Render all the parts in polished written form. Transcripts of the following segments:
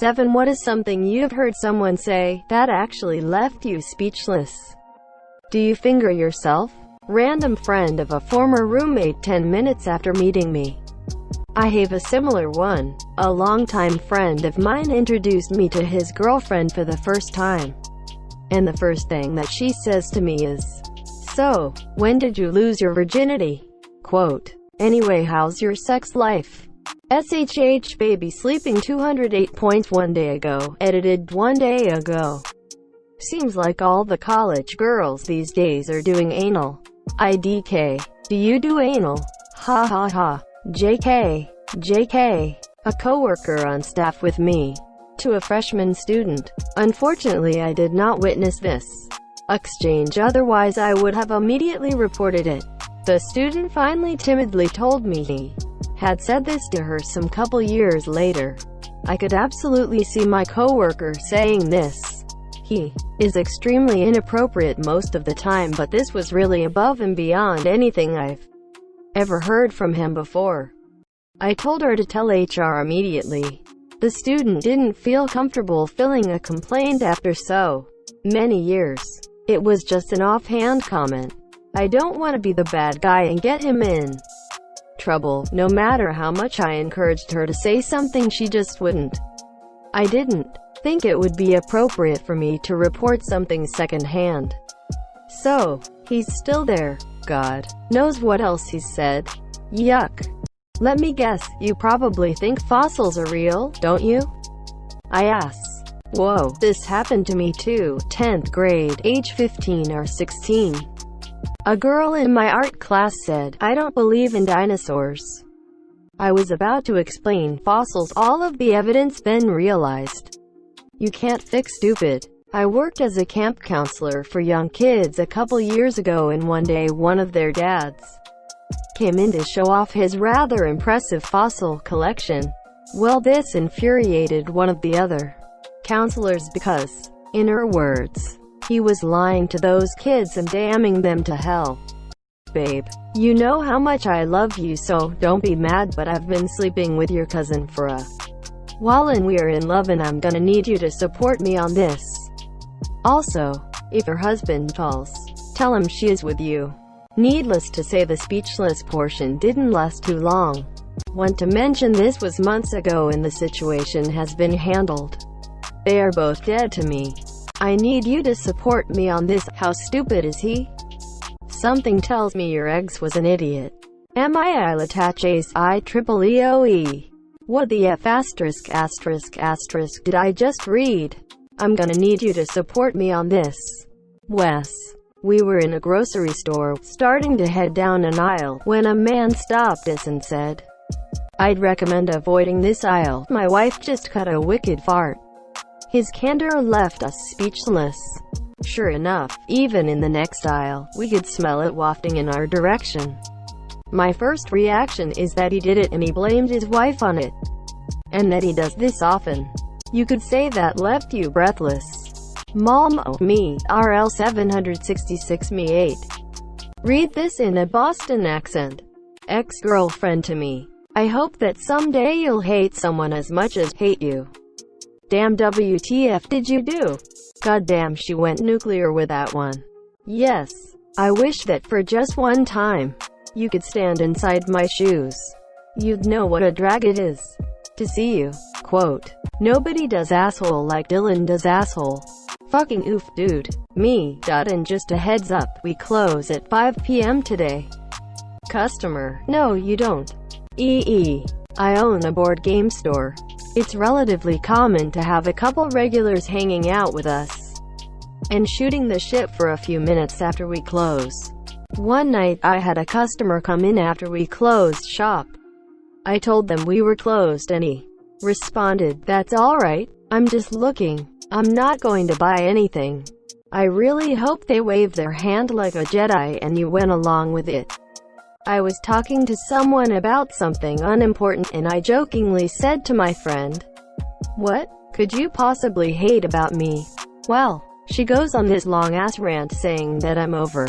7. What is something you've heard someone say that actually left you speechless? Do you finger yourself? Random friend of a former roommate 10 minutes after meeting me. I have a similar one. A longtime friend of mine introduced me to his girlfriend for the first time. And the first thing that she says to me is, "So, when did you lose your virginity?" Quote, "Anyway, how's your sex life?" SHH baby sleeping 208 points one day ago, edited one day ago. Seems like all the college girls these days are doing anal. IDK. Do you do anal? Ha ha ha. JK. JK. A coworker on staff with me. To a freshman student. Unfortunately, I did not witness this exchange, otherwise I would have immediately reported it. The student finally timidly told me he had said this to her some couple years later. I could absolutely see my coworker saying this. He is extremely inappropriate most of the time, but this was really above and beyond anything I've ever heard from him before. I told her to tell HR immediately. The student didn't feel comfortable filing a complaint after so many years. It was just an offhand comment. I don't want to be the bad guy and get him in trouble. No matter how much I encouraged her to say something, she just wouldn't. I didn't think it would be appropriate for me to report something secondhand. So, he's still there. God knows what else he's said. Yuck. Let me guess, you probably think fossils are real, don't you? I ask. Whoa, this happened to me too. 10th grade, age 15 or 16. A girl in my art class said, "I don't believe in dinosaurs." I was about to explain fossils, all of the evidence, then realized, you can't fix stupid. I worked as a camp counselor for young kids a couple years ago, and one day one of their dads came in to show off his rather impressive fossil collection. Well, this infuriated one of the other counselors because, in her words, he was lying to those kids and damning them to hell. Babe, you know how much I love you, so don't be mad, but I've been sleeping with your cousin for a while and we're in love, and I'm gonna need you to support me on this. Also, if your husband calls, tell him she is with you. Needless to say, the speechless portion didn't last too long. Want to mention this was months ago and the situation has been handled. They are both dead to me. I need you to support me on this. How stupid is he? Something tells me your ex was an idiot. I'll attach ace IEEE. What the F asterisk asterisk asterisk did I just read? I'm gonna need you to support me on this. Wes. We were in a grocery store, starting to head down an aisle, when a man stopped us and said, "I'd recommend avoiding this aisle. My wife just cut a wicked fart." His candor left us speechless. Sure enough, even in the next aisle, we could smell it wafting in our direction. My first reaction is that he did it and he blamed his wife on it, and that he does this often. You could say that left you breathless. Mom, me, RL 766 me 8. Read this in a Boston accent. Ex-girlfriend to me. I hope that someday you'll hate someone as much as hate you. Damn, WTF did you do? Goddamn, she went nuclear with that one. Yes. I wish that for just one time, you could stand inside my shoes. You'd know what a drag it is to see you. Quote, "Nobody does asshole like Dylan does asshole. Fucking oof, dude. Me. And just a heads up, we close at 5 p.m. today." Customer, no you don't. I own a board game store. It's relatively common to have a couple regulars hanging out with us and shooting the shit for a few minutes after we close. One night, I had a customer come in after we closed shop. I told them we were closed and he responded, "That's alright, I'm just looking. I'm not going to buy anything." I really hope they waved their hand like a Jedi and you went along with it. I was talking to someone about something unimportant and I jokingly said to my friend, "What could you possibly hate about me?" Well, she goes on this long-ass rant saying that I'm over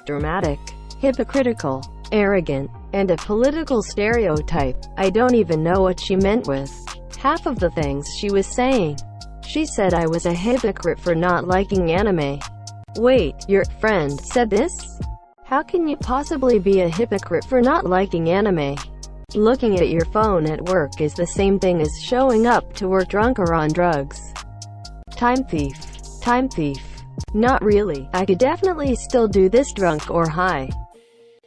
dramatic, hypocritical, arrogant, and a political stereotype. I don't even know what she meant with half of the things she was saying. She said I was a hypocrite for not liking anime. Wait, your friend said this? How can you possibly be a hypocrite for not liking anime? Looking at your phone at work is the same thing as showing up to work drunk or on drugs. Time thief. Time thief. Not really. I could definitely still do this drunk or high.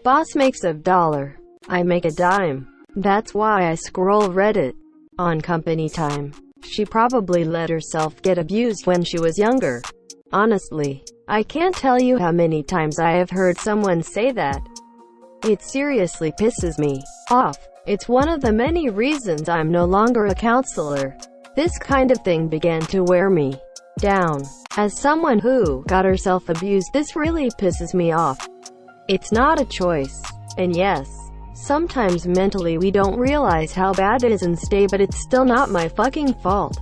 Boss makes $1. I make a dime. That's why I scroll Reddit. On company time. She probably let herself get abused when she was younger. Honestly, I can't tell you how many times I have heard someone say that. It seriously pisses me off. It's one of the many reasons I'm no longer a counselor. This kind of thing began to wear me down. As someone who got herself abused, this really pisses me off. It's not a choice. And yes, sometimes mentally we don't realize how bad it is and stay, but it's still not my fucking fault.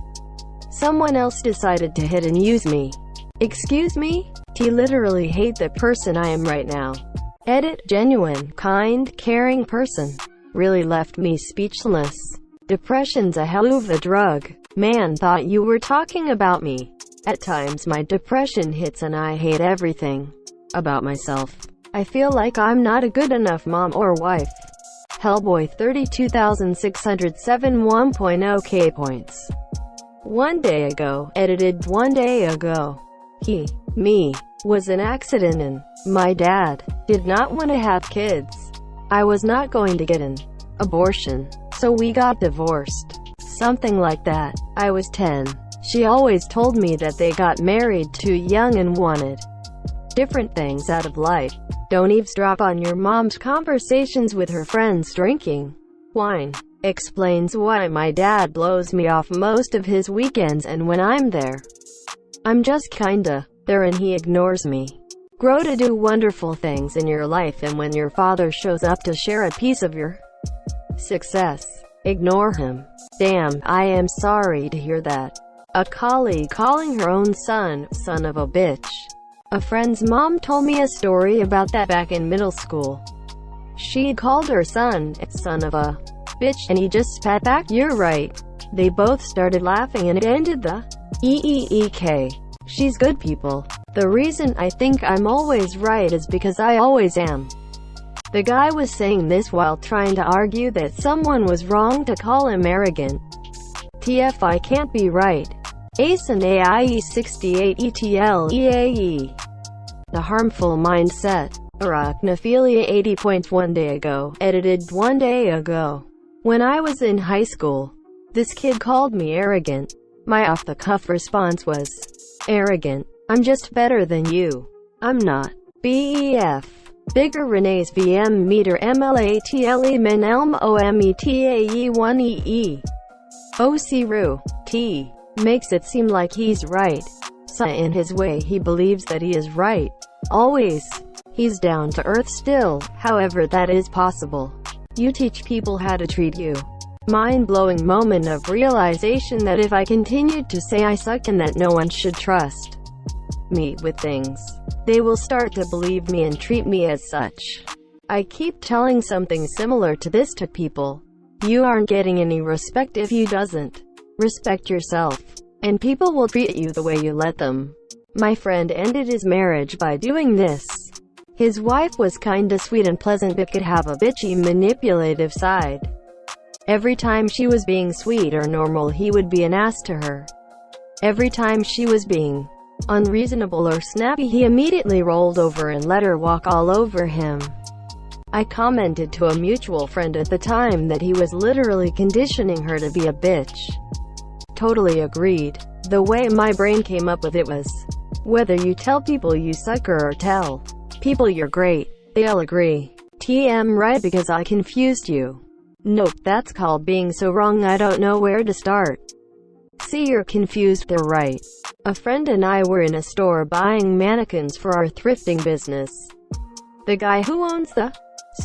Someone else decided to hit and use me. Excuse me? I literally hate the person I am right now. Edit. Genuine, kind, caring person. Really left me speechless. Depression's a hell of a drug. Man, thought you were talking about me. At times my depression hits and I hate everything about myself. I feel like I'm not a good enough mom or wife. Hellboy 32,607 1.0 K points. 1 day ago. Edited. 1 day ago. Me, was an accident and my dad did not want to have kids. I was not going to get an abortion, so we got divorced. Something like that. I was 10. She always told me that they got married too young and wanted different things out of life. Don't eavesdrop on your mom's conversations with her friends drinking wine. Explains why my dad blows me off most of his weekends, and when I'm there, I'm just kinda there and he ignores me. Grow to do wonderful things in your life, and when your father shows up to share a piece of your success, ignore him. Damn, I am sorry to hear that. A colleague calling her own son of a bitch. A friend's mom told me a story about that back in middle school. She called her son of a bitch, and he just spat back, "You're right." They both started laughing and it ended the eek. She's good, people. The reason I think I'm always right is because I always am. The guy was saying this while trying to argue that someone was wrong to call him arrogant. TF, I can't be right. Ace and AIE 68 ETLEAE. The harmful mindset. Arachnophilia 80 points. 1 day ago. Edited. 1 day ago. When I was in high school, this kid called me arrogant. My off-the-cuff response was, "Arrogant? I'm just better than you." I'm not. BEF. Bigger Renee's VM meter MLATLE min elm OMETAE 1EE. OC Ru. T. Makes it seem like he's right. So in his way he believes that he is right. Always. He's down to earth still, however that is possible. You teach people how to treat you. Mind-blowing moment of realization that if I continued to say I suck and that no one should trust me with things, they will start to believe me and treat me as such. I keep telling something similar to this to people. You aren't getting any respect if you doesn't respect yourself, and people will treat you the way you let them. My friend ended his marriage by doing this. His wife was kinda sweet and pleasant but could have a bitchy, manipulative side. Every time she was being sweet or normal, he would be an ass to her. Every time she was being unreasonable or snappy, he immediately rolled over and let her walk all over him. I commented to a mutual friend at the time that he was literally conditioning her to be a bitch. Totally agreed. The way my brain came up with it was, whether you tell people you suck or tell people you're great, they'll agree. TM right, because I confused you. Nope, that's called being so wrong I don't know where to start. See, you're confused, they're right. A friend and I were in a store buying mannequins for our thrifting business. The guy who owns the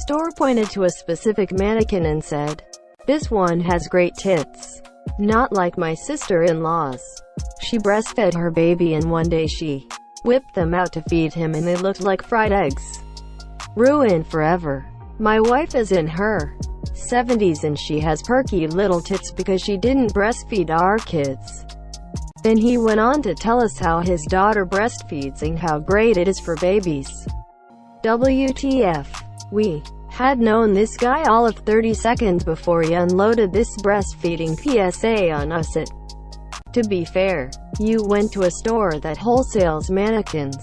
store pointed to a specific mannequin and said, "This one has great tits. Not like my sister-in-law's. She breastfed her baby and one day she whipped them out to feed him and they looked like fried eggs. Ruined forever. My wife is in her 70s and she has perky little tits because she didn't breastfeed our kids. Then he went on to tell us how his daughter breastfeeds and how great it is for babies. WTF. We had known this guy all of 30 seconds before he unloaded this breastfeeding PSA on us. To be fair, you went to a store that wholesales mannequins.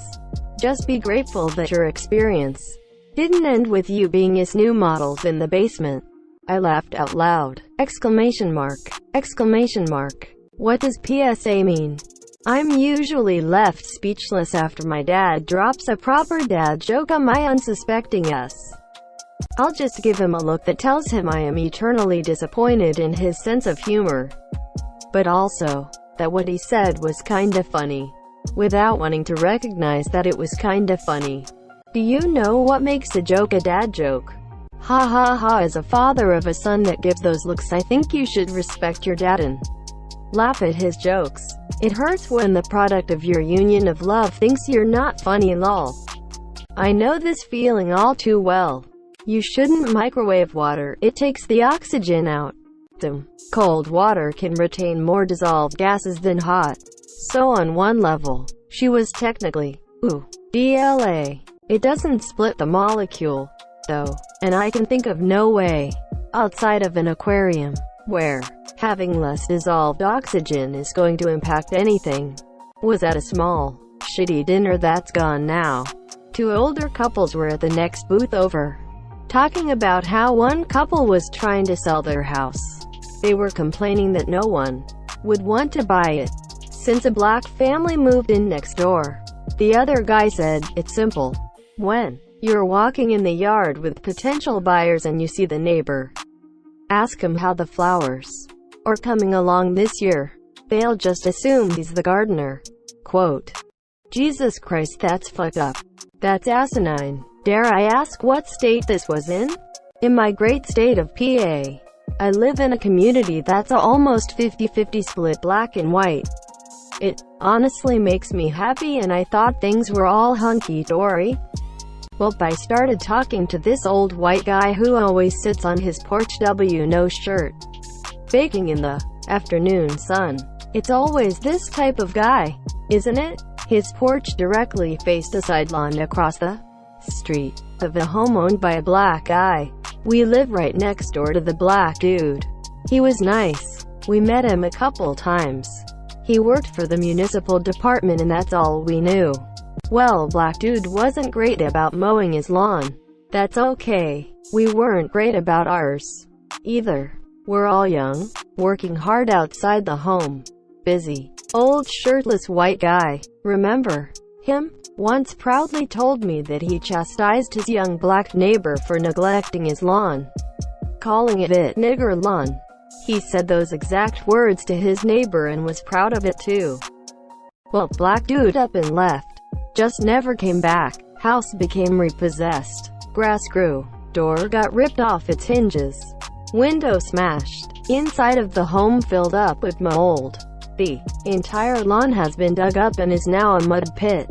Just be grateful that your experience didn't end with you being his new models in the basement. I laughed out loud. Exclamation mark. Exclamation mark. What does PSA mean? I'm usually left speechless after my dad drops a proper dad joke on my unsuspecting ass. I'll just give him a look that tells him I am eternally disappointed in his sense of humor. But also, that what he said was kinda funny, without wanting to recognize that it was kinda funny. Do you know what makes a joke a dad joke? Ha ha ha. As a father of a son that gives those looks, I think you should respect your dad and laugh at his jokes. It hurts when the product of your union of love thinks you're not funny, lol. I know this feeling all too well. You shouldn't microwave water, it takes the oxygen out. Cold water can retain more dissolved gases than hot. So on one level, she was technically, DLA. It doesn't split the molecule, though, and I can think of no way, outside of an aquarium, where having less dissolved oxygen is going to impact anything. Was at a small, shitty dinner that's gone now. Two older couples were at the next booth over, talking about how one couple was trying to sell their house. They were complaining that no one would want to buy it, since a black family moved in next door. The other guy said, it's simple. When you're walking in the yard with potential buyers and you see the neighbor, ask him how the flowers are coming along this year. They'll just assume he's the gardener. Quote. Jesus Christ, that's fucked up. That's asinine. Dare I ask what state this was in? In my great state of PA. I live in a community that's almost 50-50 split black and white. It honestly makes me happy, and I thought things were all hunky-dory. Well, I started talking to this old white guy who always sits on his porch no shirt, baking in the afternoon sun. It's always this type of guy, isn't it? His porch directly faced a side lawn across the street of a home owned by a black guy. We live right next door to the black dude. He was nice. We met him a couple times. He worked for the municipal department and that's all we knew. Well, black dude wasn't great about mowing his lawn. That's okay. We weren't great about ours either. We're all young, working hard outside the home. Busy. Old shirtless white guy. Remember him? Once proudly told me that he chastised his young black neighbor for neglecting his lawn, calling it nigger lawn. He said those exact words to his neighbor and was proud of it too. Well, black dude up and left. Just never came back. House became repossessed. Grass grew. Door got ripped off its hinges. Window smashed. Inside of the home filled up with mold. The entire lawn has been dug up and is now a mud pit.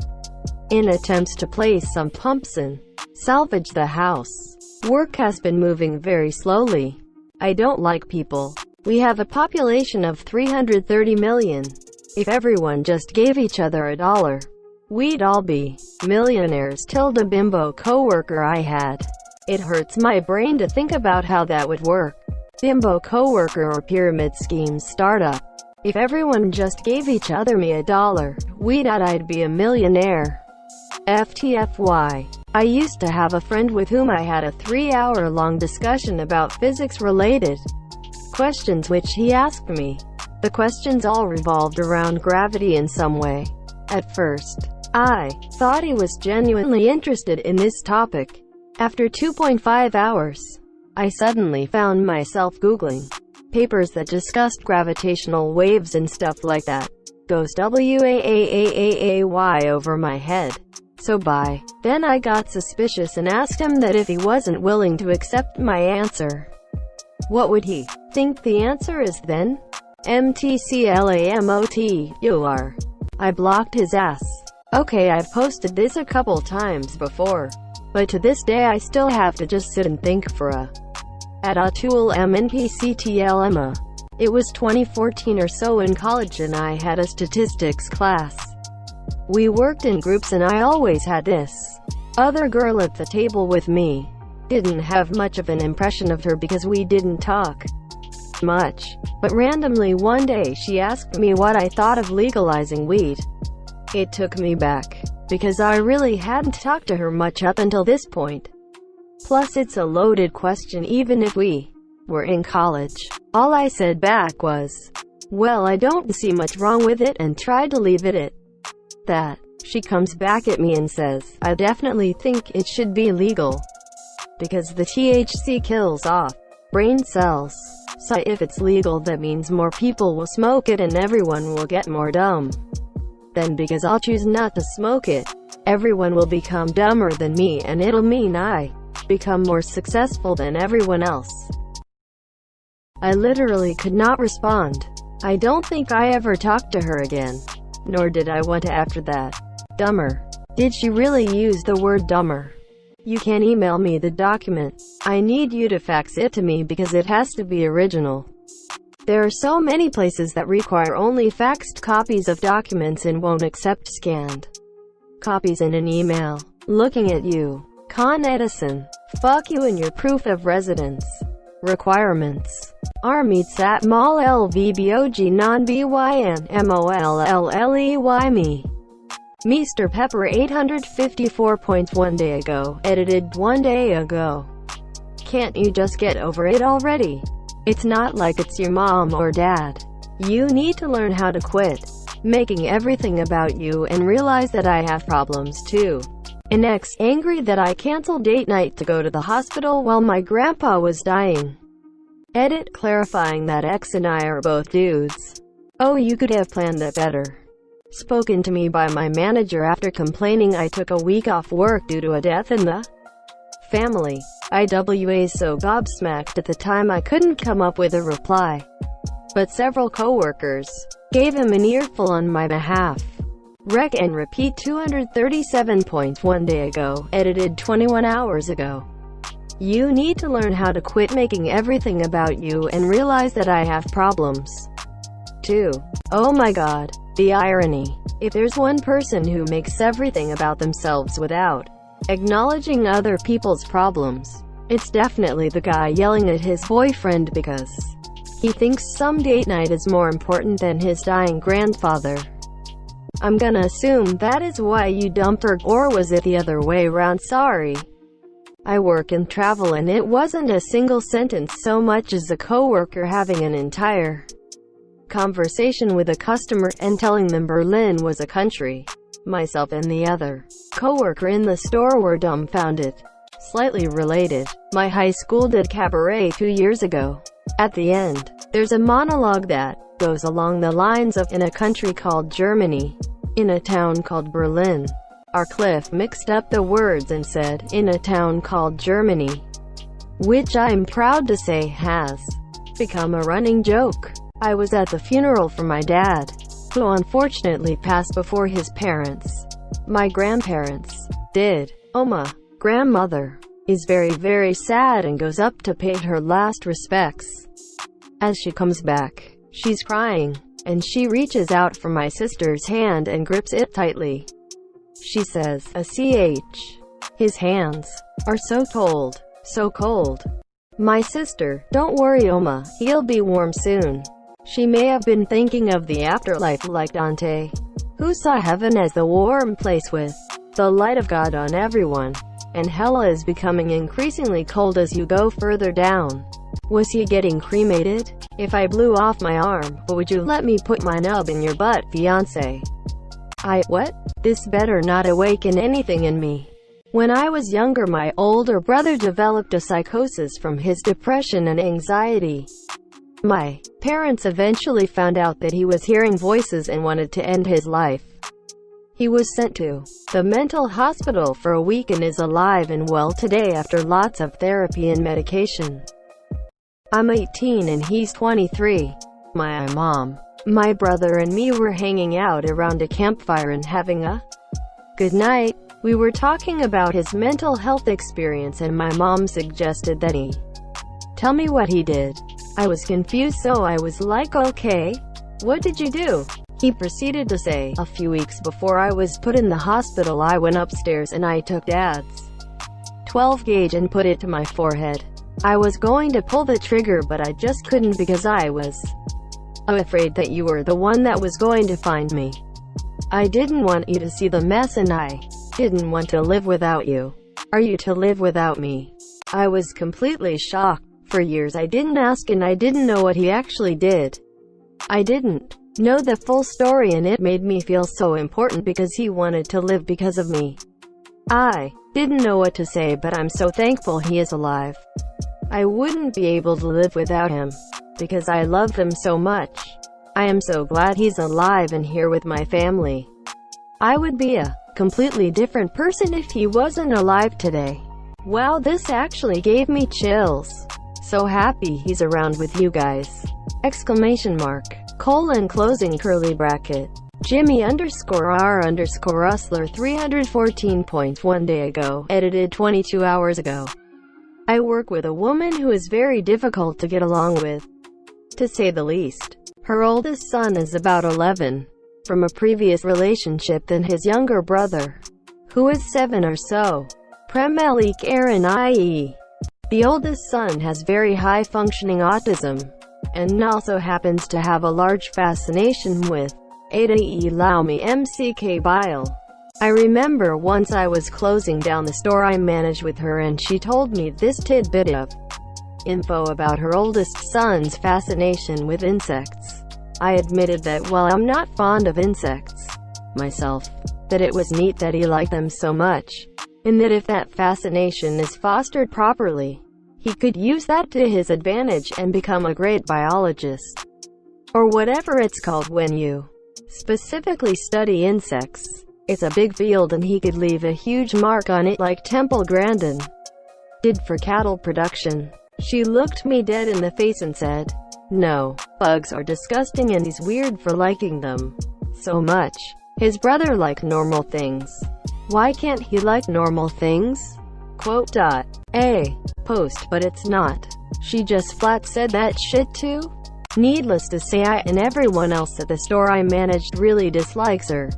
In attempts to place some pumps and salvage the house, work has been moving very slowly. I don't like people. We have a population of 330 million. If everyone just gave each other $1, we'd all be millionaires. Tilda bimbo coworker I had. It hurts my brain to think about how that would work. Bimbo coworker or pyramid scheme startup. If everyone just gave each other me $1, I'd be a millionaire. FTFY. I used to have a friend with whom I had a 3-hour-long discussion about physics-related questions which he asked me. The questions all revolved around gravity in some way. At first, I thought he was genuinely interested in this topic. After 2.5 hours, I suddenly found myself Googling papers that discussed gravitational waves and stuff like that. Goes WAAAAAY over my head. So by then I got suspicious and asked him that if he wasn't willing to accept my answer, what would he think the answer is then? MTCLAMOT, I blocked his ass. Okay, I've posted this a couple times before, but to this day I still have to just sit and think for a at Atul MNPCTLMA. It was 2014 or so in college and I had a statistics class. We worked in groups and I always had this other girl at the table with me. Didn't have much of an impression of her because we didn't talk much. But randomly one day she asked me what I thought of legalizing weed. It took me back, because I really hadn't talked to her much up until this point. Plus it's a loaded question even if we were in college. All I said back was, well, I don't see much wrong with it, and tried to leave it at that. She comes back at me and says, I definitely think it should be legal, because the THC kills off brain cells. So if it's legal, that means more people will smoke it and everyone will get more dumb. Then because I'll choose not to smoke it, everyone will become dumber than me and it'll mean I become more successful than everyone else. I literally could not respond. I don't think I ever talked to her again. Nor did I want to after that. Dumber. Did she really use the word dumber? You can email me the document. I need you to fax it to me because it has to be original. There are so many places that require only faxed copies of documents and won't accept scanned copies in an email. Looking at you. Con Edison. Fuck you and your proof of residence requirements. Meets at mall LVBOG non BYN MOLLLEY me. Mr. Pepper 854 points one day ago, edited one day ago. Can't you just get over it already? It's not like it's your mom or dad. You need to learn how to quit making everything about you and realize that I have problems too. An ex angry that I canceled date night to go to the hospital while my grandpa was dying. Edit clarifying that ex and I are both dudes. Oh, you could have planned that better. Spoken to me by my manager after complaining I took a week off work due to a death in the family. I was so gobsmacked at the time I couldn't come up with a reply. But several coworkers gave him an earful on my behalf. Rec and repeat 237 points one day ago, edited 21 hours ago. You need to learn how to quit making everything about you and realize that I have problems too. Oh my god. The irony. If there's one person who makes everything about themselves without acknowledging other people's problems, it's definitely the guy yelling at his boyfriend because he thinks some date night is more important than his dying grandfather. I'm gonna assume that is why you dumped her, or was it the other way around? Sorry. I work and travel and it wasn't a single sentence so much as a coworker having an entire conversation with a customer and telling them Berlin was a country. Myself and the other coworker in the store were dumbfounded. Slightly related. My high school did cabaret 2 years ago. At the end, there's a monologue that goes along the lines of, in a country called Germany, in a town called Berlin. Our Cliff mixed up the words and said, in a town called Germany, which I'm proud to say has become a running joke. I was at the funeral for my dad, who unfortunately passed before his parents. My grandparents did. Oma, grandmother, is very, very sad and goes up to pay her last respects. As she comes back, she's crying, and she reaches out for my sister's hand and grips it tightly. She says, "Ach." His hands are so cold, so cold. My sister, "Don't worry, Oma, he'll be warm soon." She may have been thinking of the afterlife like Dante, who saw heaven as the warm place with the light of God on everyone, and hell is becoming increasingly cold as you go further down. Was he getting cremated? If I blew off my arm, would you let me put my nub in your butt, fiancé? What? This better not awaken anything in me. When I was younger, my older brother developed a psychosis from his depression and anxiety. My parents eventually found out that he was hearing voices and wanted to end his life. He was sent to the mental hospital for a week and is alive and well today after lots of therapy and medication. I'm 18 and he's 23. My mom, my brother and me were hanging out around a campfire and having a good night. We were talking about his mental health experience and my mom suggested that he Tell me what he did. I was confused, so I was like, okay, what did you do? He proceeded to say, a few weeks before I was put in the hospital, I went upstairs and I took Dad's 12 gauge and put it to my forehead. I was going to pull the trigger, but I just couldn't because I was afraid that you were the one that was going to find me. I didn't want you to see the mess, and I didn't want to live without you. Are you to live without me? I was completely shocked. For years I didn't ask, and I didn't know what he actually did. I didn't know the full story, and it made me feel so important because he wanted to live because of me. I didn't know what to say, but I'm so thankful he is alive. I wouldn't be able to live without him, because I love him so much. I am so glad he's alive and here with my family. I would be a completely different person if he wasn't alive today. Wow, this actually gave me chills. So happy he's around with you guys. Exclamation mark. Colon closing curly bracket. Jimmy _R_Rustler 314.1 day ago. Edited 22 hours ago. I work with a woman who is very difficult to get along with, to say the least. Her oldest son is about 11, from a previous relationship, than his younger brother, who is 7 or so. Premelik Aaron i.e. The oldest son has very high-functioning autism, and also happens to have a large fascination with Ada E. Laumi MCK Bile. I remember once I was closing down the store I manage with her, and she told me this tidbit of info about her oldest son's fascination with insects. I admitted that while I'm not fond of insects myself, that it was neat that he liked them so much, and that if that fascination is fostered properly, he could use that to his advantage and become a great biologist, or whatever it's called when you specifically study insects. It's a big field, and he could leave a huge mark on it like Temple Grandin did for cattle production. She looked me dead in the face and said, "No, bugs are disgusting and he's weird for liking them so much. His brother liked normal things. Why can't he like normal things?" Quote. A post, but it's not. She just flat said that shit too. Needless to say, I and everyone else at the store I managed really dislikes her.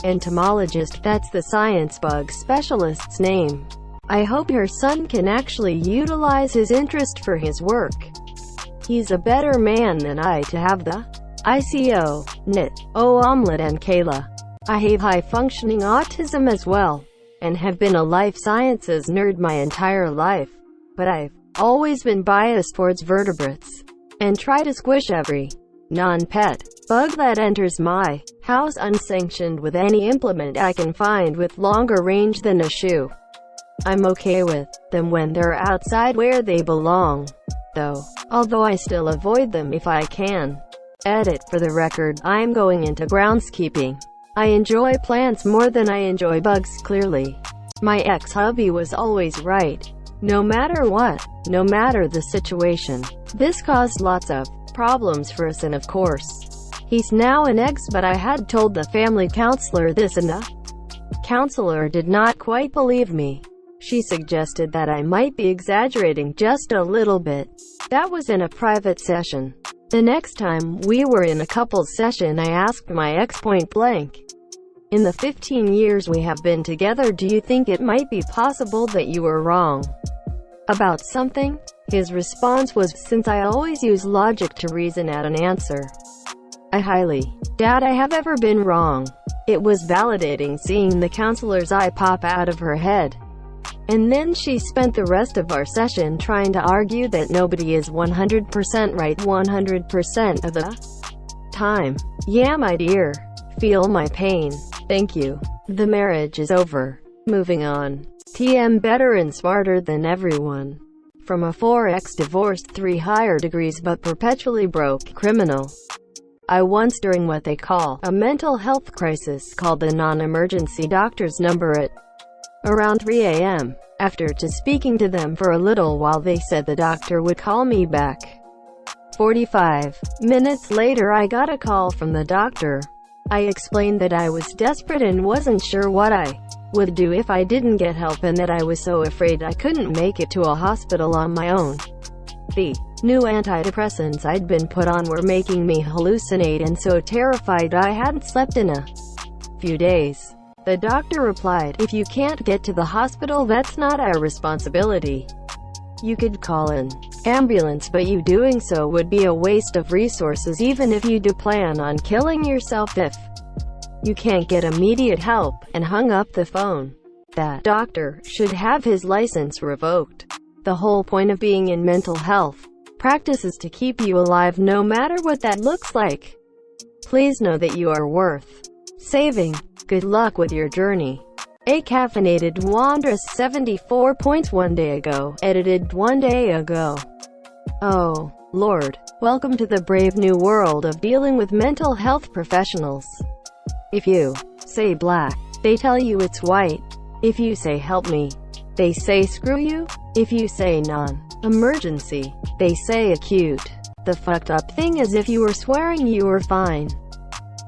Entomologist, that's the science bug specialist's name. I hope her son can actually utilize his interest for his work. He's a better man than I to have the ICO, knit, omelet and Kayla. I have high-functioning autism as well, and have been a life sciences nerd my entire life. But I've always been biased towards vertebrates, and try to squish every non-pet bug that enters my house unsanctioned with any implement I can find with longer range than a shoe. I'm okay with them when they're outside where they belong, though, although I still avoid them if I can. Edit. For the record, I'm going into groundskeeping. I enjoy plants more than I enjoy bugs, clearly. My ex-hubby was always right. No matter what, no matter the situation. This caused lots of problems for us, and of course, he's now an ex, but I had told the family counselor this, and the counselor did not quite believe me. She suggested that I might be exaggerating just a little bit. That was in a private session. The next time we were in a couples session, I asked my ex point blank, "In the 15 years we have been together, do you think it might be possible that you were wrong about something?" His response was, "Since I always use logic to reason at an answer, I highly doubt I have ever been wrong." It was validating seeing the counselor's eye pop out of her head. And then she spent the rest of our session trying to argue that nobody is 100% right 100% of the time. Yeah, my dear. Feel my pain. Thank you. The marriage is over. Moving on. TM better and smarter than everyone. From a 4x divorced 3 higher degrees but perpetually broke criminal. I once, during what they call a mental health crisis, called the non-emergency doctor's number at around 3 a.m. After just speaking to them for a little while, they said the doctor would call me back. 45 minutes later, I got a call from the doctor. I explained that I was desperate and wasn't sure what I would do if I didn't get help, and that I was so afraid I couldn't make it to a hospital on my own. The new antidepressants I'd been put on were making me hallucinate and so terrified I hadn't slept in a few days. The doctor replied, "If you can't get to the hospital, that's not our responsibility. You could call an ambulance, but you doing so would be a waste of resources even if you do plan on killing yourself if you can't get immediate help," and hung up the phone. That doctor should have his license revoked. The whole point of being in mental health practice is to keep you alive no matter what that looks like. Please know that you are worth saving. Good luck with your journey. A caffeinated Wanderess 74 points. One day ago, edited 1 day ago. Oh, Lord. Welcome to the brave new world of dealing with mental health professionals. If you say black, they tell you it's white. If you say help me, they say screw you. If you say non-emergency, they say acute. The fucked up thing is if you were swearing you were fine,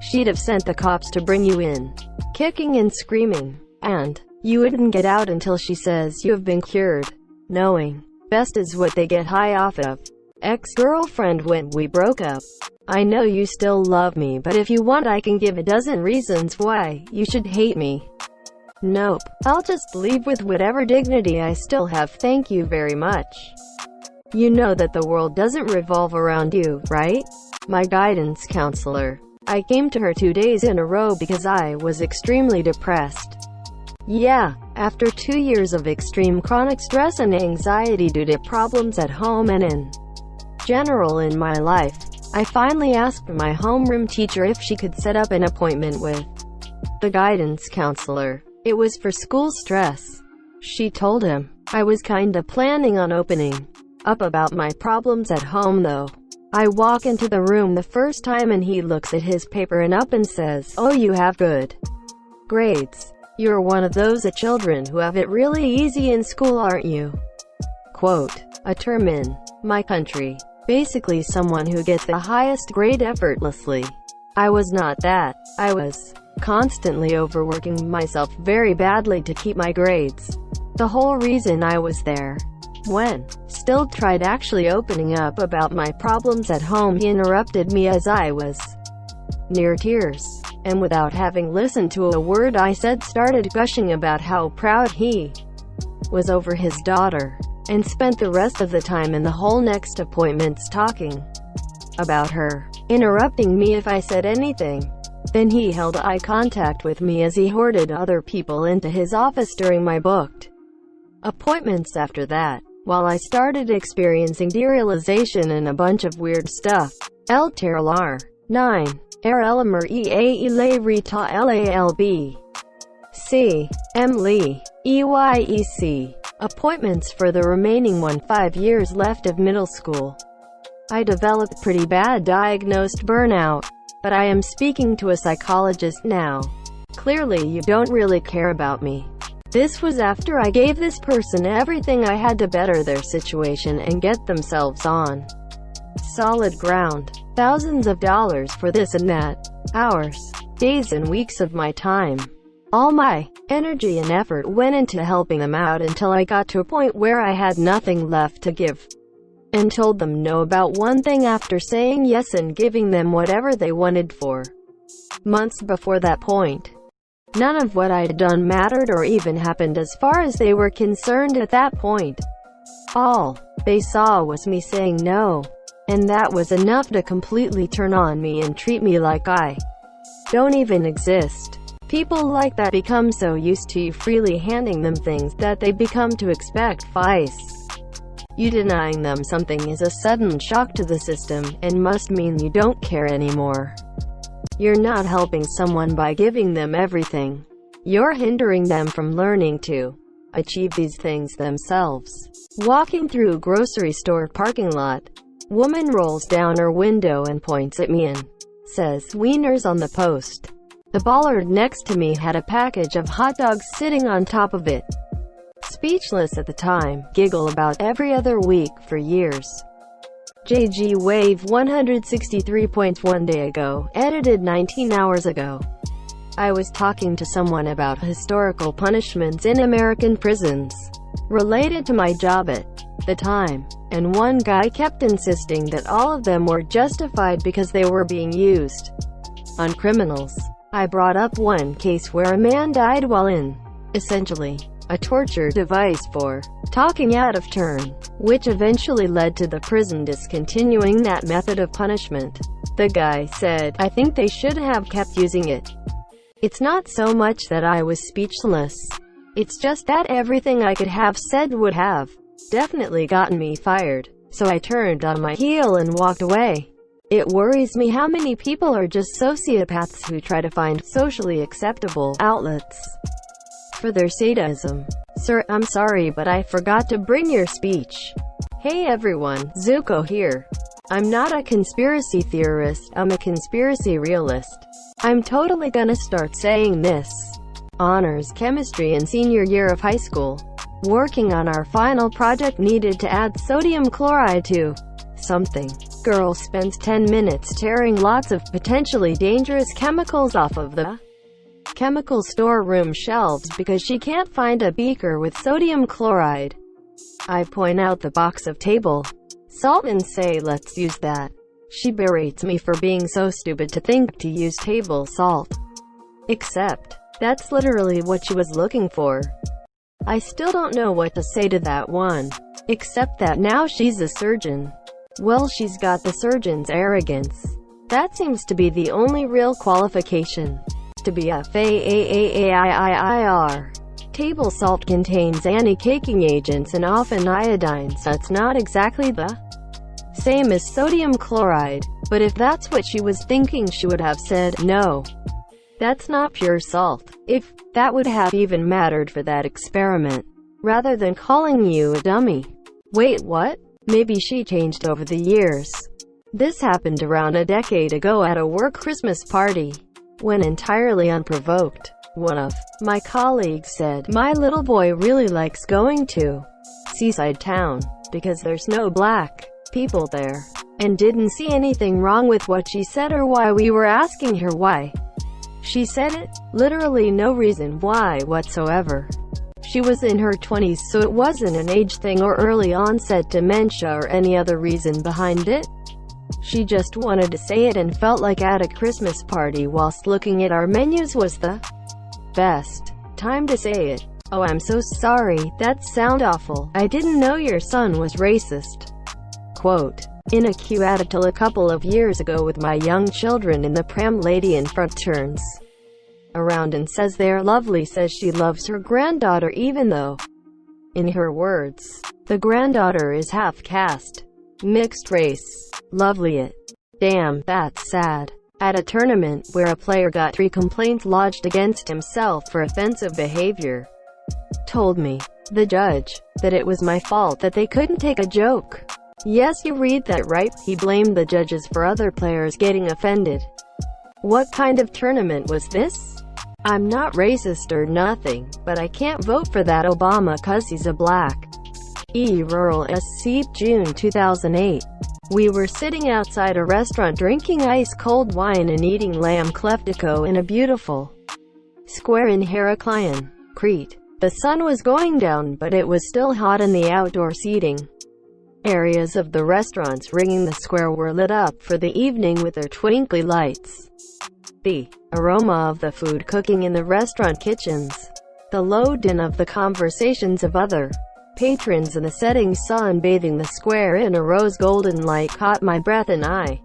she'd have sent the cops to bring you in, kicking and screaming. And you wouldn't get out until she says you have been cured. Knowing best is what they get high off of. Ex-girlfriend when we broke up. I know you still love me, but if you want I can give a dozen reasons why you should hate me. Nope. I'll just leave with whatever dignity I still have. Thank you very much. You know that the world doesn't revolve around you, right? My guidance counselor. I came to her 2 days in a row because I was extremely depressed. Yeah, after 2 years of extreme chronic stress and anxiety due to problems at home and in general in my life, I finally asked my homeroom teacher if she could set up an appointment with the guidance counselor. It was for school stress. She told him. I was kinda planning on opening up about my problems at home though. I walk into the room the first time and he looks at his paper and up and says, "Oh, you have good grades. You're one of those children who have it really easy in school, aren't you?" Quote, a term in my country. Basically someone who gets the highest grade effortlessly. I was not that. I was constantly overworking myself very badly to keep my grades. The whole reason I was there. When still tried actually opening up about my problems at home, he interrupted me as I was near tears, and without having listened to a word I said started gushing about how proud he was over his daughter, and spent the rest of the time in the whole next appointments talking about her, interrupting me if I said anything. Then he held eye contact with me as he herded other people into his office during my booked appointments. After that, while I started experiencing derealization and a bunch of weird stuff. El Terlar 9. Elmer Ea Le Rita Lalb. C. M. Lee. EYEC. Appointments for the remaining 5 years left of middle school. I developed pretty bad diagnosed burnout. But I am speaking to a psychologist now. Clearly you don't really care about me. This was after I gave this person everything I had to better their situation and get themselves on solid ground. Thousands of dollars for this and that. Hours, days and weeks of my time. All my energy and effort went into helping them out until I got to a point where I had nothing left to give. And told them no about one thing after saying yes and giving them whatever they wanted for months before that point. None of what I'd done mattered or even happened as far as they were concerned at that point. All they saw was me saying no. And that was enough to completely turn on me and treat me like I don't even exist. People like that become so used to you freely handing them things that they become to expect vice. You denying them something is a sudden shock to the system, and must mean you don't care anymore. You're not helping someone by giving them everything. You're hindering them from learning to achieve these things themselves. Walking through grocery store parking lot. Woman rolls down her window and points at me and says, "Wieners on the post." The bollard next to me had a package of hot dogs sitting on top of it. Speechless at the time, giggle about every other week for years. JG Wave 163 points. 1 day ago, edited 19 hours ago. I was talking to someone about historical punishments in American prisons. related to my job at the time, and one guy kept insisting that all of them were justified because they were being used on criminals. I brought up one case where a man died while in, essentially, a torture device for talking out of turn, which eventually led to the prison discontinuing that method of punishment. The guy said, "I think they should have kept using it. It's not so much that I was speechless. It's just that everything I could have said would have definitely gotten me fired. So I turned on my heel and walked away. It worries me how many people are just sociopaths who try to find socially acceptable outlets for their sadism." Sir, I'm sorry but I forgot to bring your speech. Hey everyone, Zuko here. I'm not a conspiracy theorist, I'm a conspiracy realist. I'm totally gonna start saying this. Honors chemistry in senior year of high school. Working on our final project, needed to add sodium chloride to something. Girl spends 10 minutes tearing lots of potentially dangerous chemicals off of the chemical storeroom shelves because she can't find a beaker with sodium chloride. I point out the box of table salt and say, "Let's use that." She berates me for being so stupid to think to use table salt. Except, that's literally what she was looking for. I still don't know what to say to that one, except that now she's a surgeon. Well, she's got the surgeon's arrogance. That seems to be the only real qualification to be a FAAAIIR. Table salt contains anti-caking agents and often iodine, so it's not exactly the same as sodium chloride. But if that's what she was thinking, she would have said, "No, that's not pure salt." If that would have even mattered for that experiment, rather than calling you a dummy. Wait, what? Maybe she changed over the years. This happened around a decade ago at a work Christmas party, when entirely unprovoked, one of my colleagues said, "My little boy really likes going to seaside town, because there's no black people there," and didn't see anything wrong with what she said or why we were asking her why she said it. Literally no reason why whatsoever. She was in her 20s, so it wasn't an age thing or early onset dementia or any other reason behind it. She just wanted to say it and felt like at a Christmas party whilst looking at our menus was the best time to say it. "Oh, I'm so sorry, that sound awful. I didn't know your son was racist." Quote. In a queue at a till a couple of years ago with my young children in the pram, lady in front turns around and says they're lovely, says she loves her granddaughter even though, in her words, the granddaughter is half caste, mixed race. Lovely it. Damn, that's sad. At a tournament, where a player got 3 complaints lodged against himself for offensive behavior, told me, the judge, that it was my fault that they couldn't take a joke. Yes, you read that right, he blamed the judges for other players getting offended. What kind of tournament was this? I'm not racist or nothing, but I can't vote for that Obama cause he's a black. Rural SC, June 2008. We were sitting outside a restaurant drinking ice-cold wine and eating lamb kleftiko in a beautiful square in Heraklion, Crete. The sun was going down, but it was still hot in the outdoor seating areas of the restaurants ringing the square were lit up for the evening with their twinkly lights. The aroma of the food cooking in the restaurant kitchens, the low din of the conversations of other patrons and the setting sun bathing the square in a rose-golden light caught my breath, and I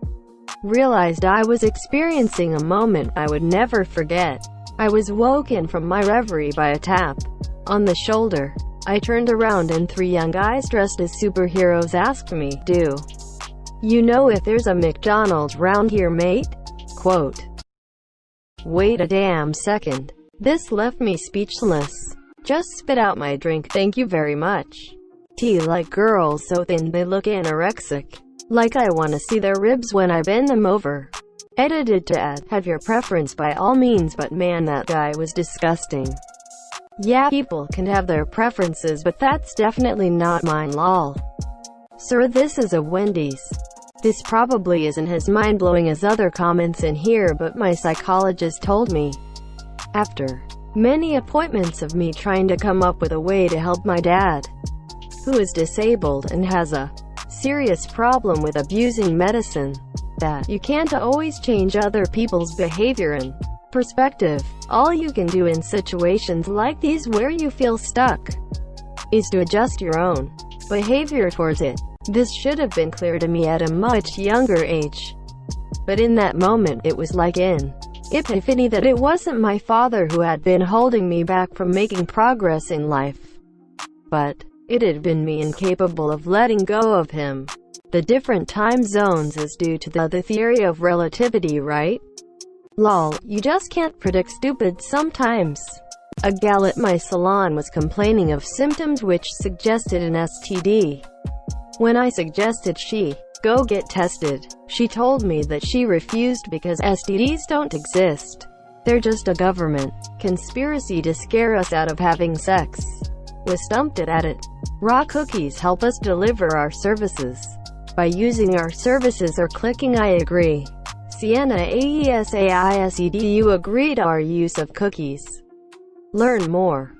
realized I was experiencing a moment I would never forget. I was woken from my reverie by a tap on the shoulder. I turned around and 3 young guys dressed as superheroes asked me, "Do you know if there's a McDonald's round here, mate?" Quote. Wait a damn second. This left me speechless. Just spit out my drink, thank you very much. Tea like girls so thin they look anorexic. Like I wanna see their ribs when I bend them over. Edited to add, have your preference by all means, but man, that guy was disgusting. Yeah, people can have their preferences, but that's definitely not mine, lol. Sir, this is a Wendy's. This probably isn't as mind-blowing as other comments in here, but my psychologist told me, after Many appointments of me trying to come up with a way to help my dad, who is disabled and has a serious problem with abusing medicine. That you can't always change other people's behavior and perspective. All you can do in situations like these where you feel stuck is to adjust your own behavior towards it. This should have been clear to me at a much younger age. But in that moment it was like an epiphany that it wasn't my father who had been holding me back from making progress in life, but it had been me incapable of letting go of him. The different time zones is due to the theory of relativity, right? Lol, you just can't predict stupid sometimes. A gal at my salon was complaining of symptoms which suggested an STD. When I suggested she go get tested, she told me that she refused because STDs don't exist. They're just a government conspiracy to scare us out of having sex. Was stumped at it. Raw cookies help us deliver our services by using our services or clicking I agree. Sienna AESAISED, you agreed our use of cookies. Learn more.